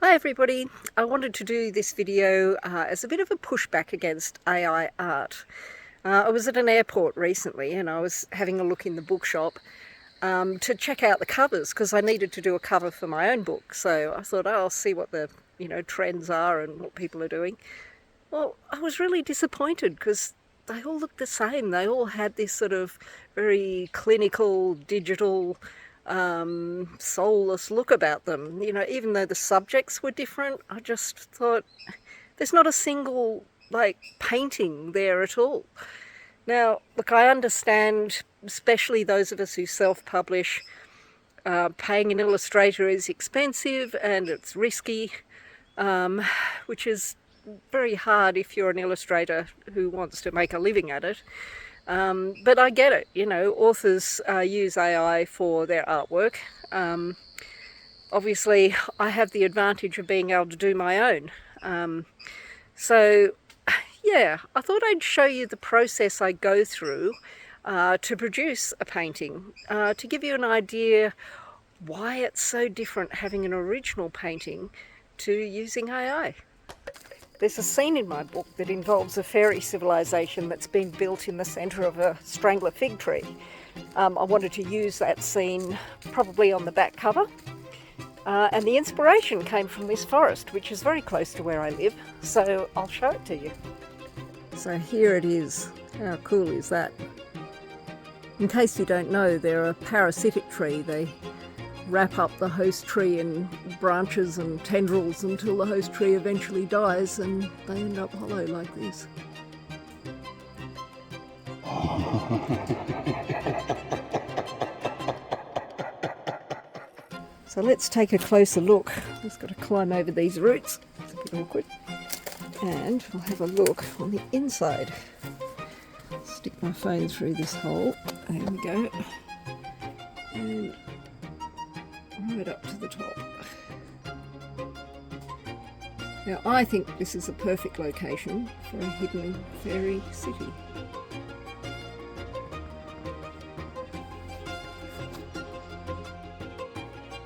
Hi everybody, I wanted to do this video as a bit of a pushback against AI art. I was at an airport recently and I was having a look in the bookshop to check out the covers because I needed to do a cover for my own book. So I thought, I'll see what the trends are and what people are doing. Well, I was really disappointed because they all looked the same. They all had this sort of very clinical, digital, soulless look about them. Even though the subjects were different, I just thought there's not a single painting there at all. Now, look, I understand, especially those of us who self-publish, paying an illustrator is expensive and it's risky, which is very hard if you're an illustrator who wants to make a living at it. But I get it, authors use AI for their artwork. Obviously, I have the advantage of being able to do my own. So, yeah, I thought I'd show you the process I go through to produce a painting, to give you an idea why it's so different having an original painting to using AI. There's a scene in my book that involves a fairy civilization that's been built in the centre of a strangler fig tree. I wanted to use that scene probably on the back cover. And the inspiration came from this forest, which is very close to where I live, so I'll show it to you. So here it is. How cool is that? In case you don't know, they're a parasitic tree. They wrap up the host tree in branches and tendrils until the host tree eventually dies and they end up hollow like this. So let's take a closer look. Just got to climb over these roots. It's a bit awkward. And we'll have a look on the inside. Stick my phone through this hole. There we go. And right up to the top. Now I think this is a perfect location for a hidden fairy city.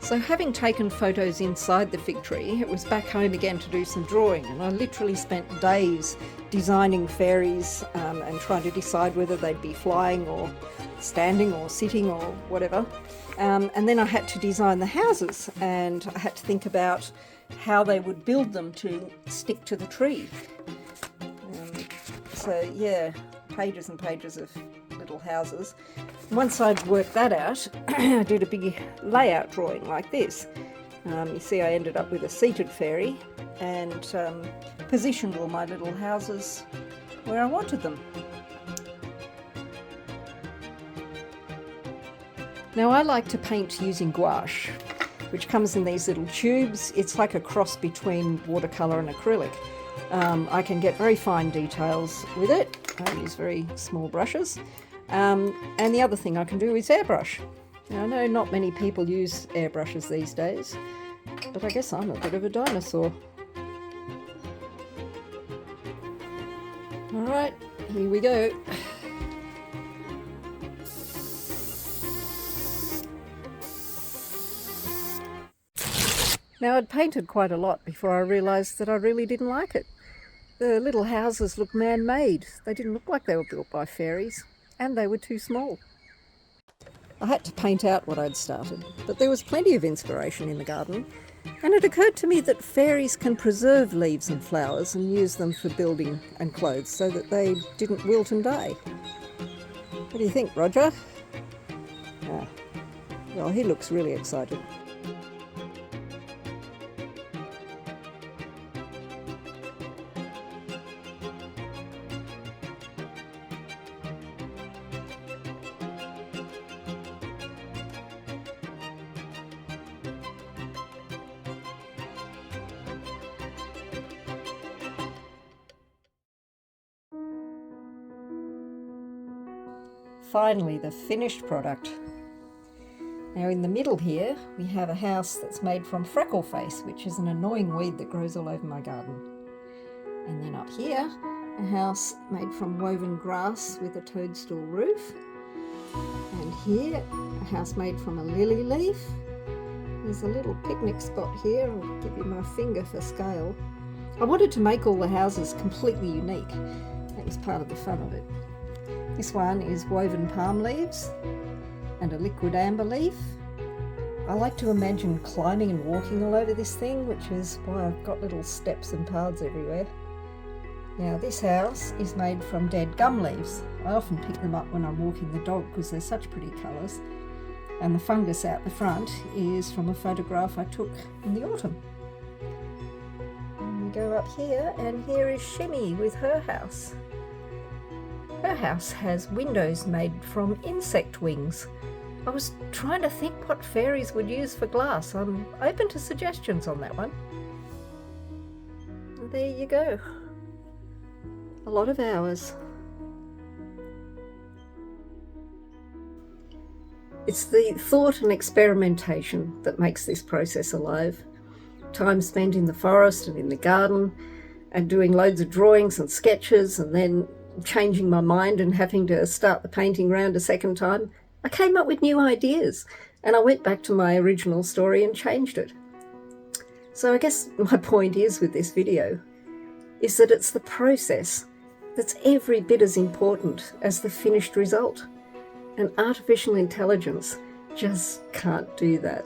So having taken photos inside the fig tree, it was back home again to do some drawing, and I literally spent days designing fairies and trying to decide whether they'd be flying or standing or sitting or whatever. And then I had to design the houses, and I had to think about how they would build them to stick to the tree. So yeah, pages and pages of little houses. Once I'd worked that out, I did a big layout drawing like this. You see I ended up with a seated fairy and positioned all my little houses where I wanted them. Now I like to paint using gouache, which comes in these little tubes. It's like a cross between watercolour and acrylic. I can get very fine details with it. I use very small brushes. And the other thing I can do is airbrush. Now, I know not many people use airbrushes these days, but I guess I'm a bit of a dinosaur. Alright, here we go. Now, I'd painted quite a lot before I realised that I really didn't like it. The little houses looked man-made. They didn't look like they were built by fairies, and they were too small. I had to paint out what I'd started, but there was plenty of inspiration in the garden, and it occurred to me that fairies can preserve leaves and flowers and use them for building and clothes so that they didn't wilt and die. What do you think, Roger? Well, he looks really excited. Finally, the finished product. Now in the middle here, we have a house that's made from freckleface, which is an annoying weed that grows all over my garden. And then up here, a house made from woven grass with a toadstool roof. And here, a house made from a lily leaf. There's a little picnic spot here. I'll give you my finger for scale. I wanted to make all the houses completely unique. That was part of the fun of it. This one is woven palm leaves and a liquid amber leaf. I like to imagine climbing and walking all over this thing, which is why I've got little steps and paths everywhere. Now this house is made from dead gum leaves. I often pick them up when I'm walking the dog because they're such pretty colours. And the fungus out the front is from a photograph I took in the autumn. And we go up here, and here is Shimmy with her house. Her house has windows made from insect wings. I was trying to think what fairies would use for glass. I'm open to suggestions on that one. There you go. A lot of hours. It's the thought and experimentation that makes this process alive. Time spent in the forest and in the garden and doing loads of drawings and sketches, and then changing my mind and having to start the painting round a second time. I came up with new ideas, and I went back to my original story and changed it. So I guess my point is with this video is that it's the process that's every bit as important as the finished result. And artificial intelligence just can't do that.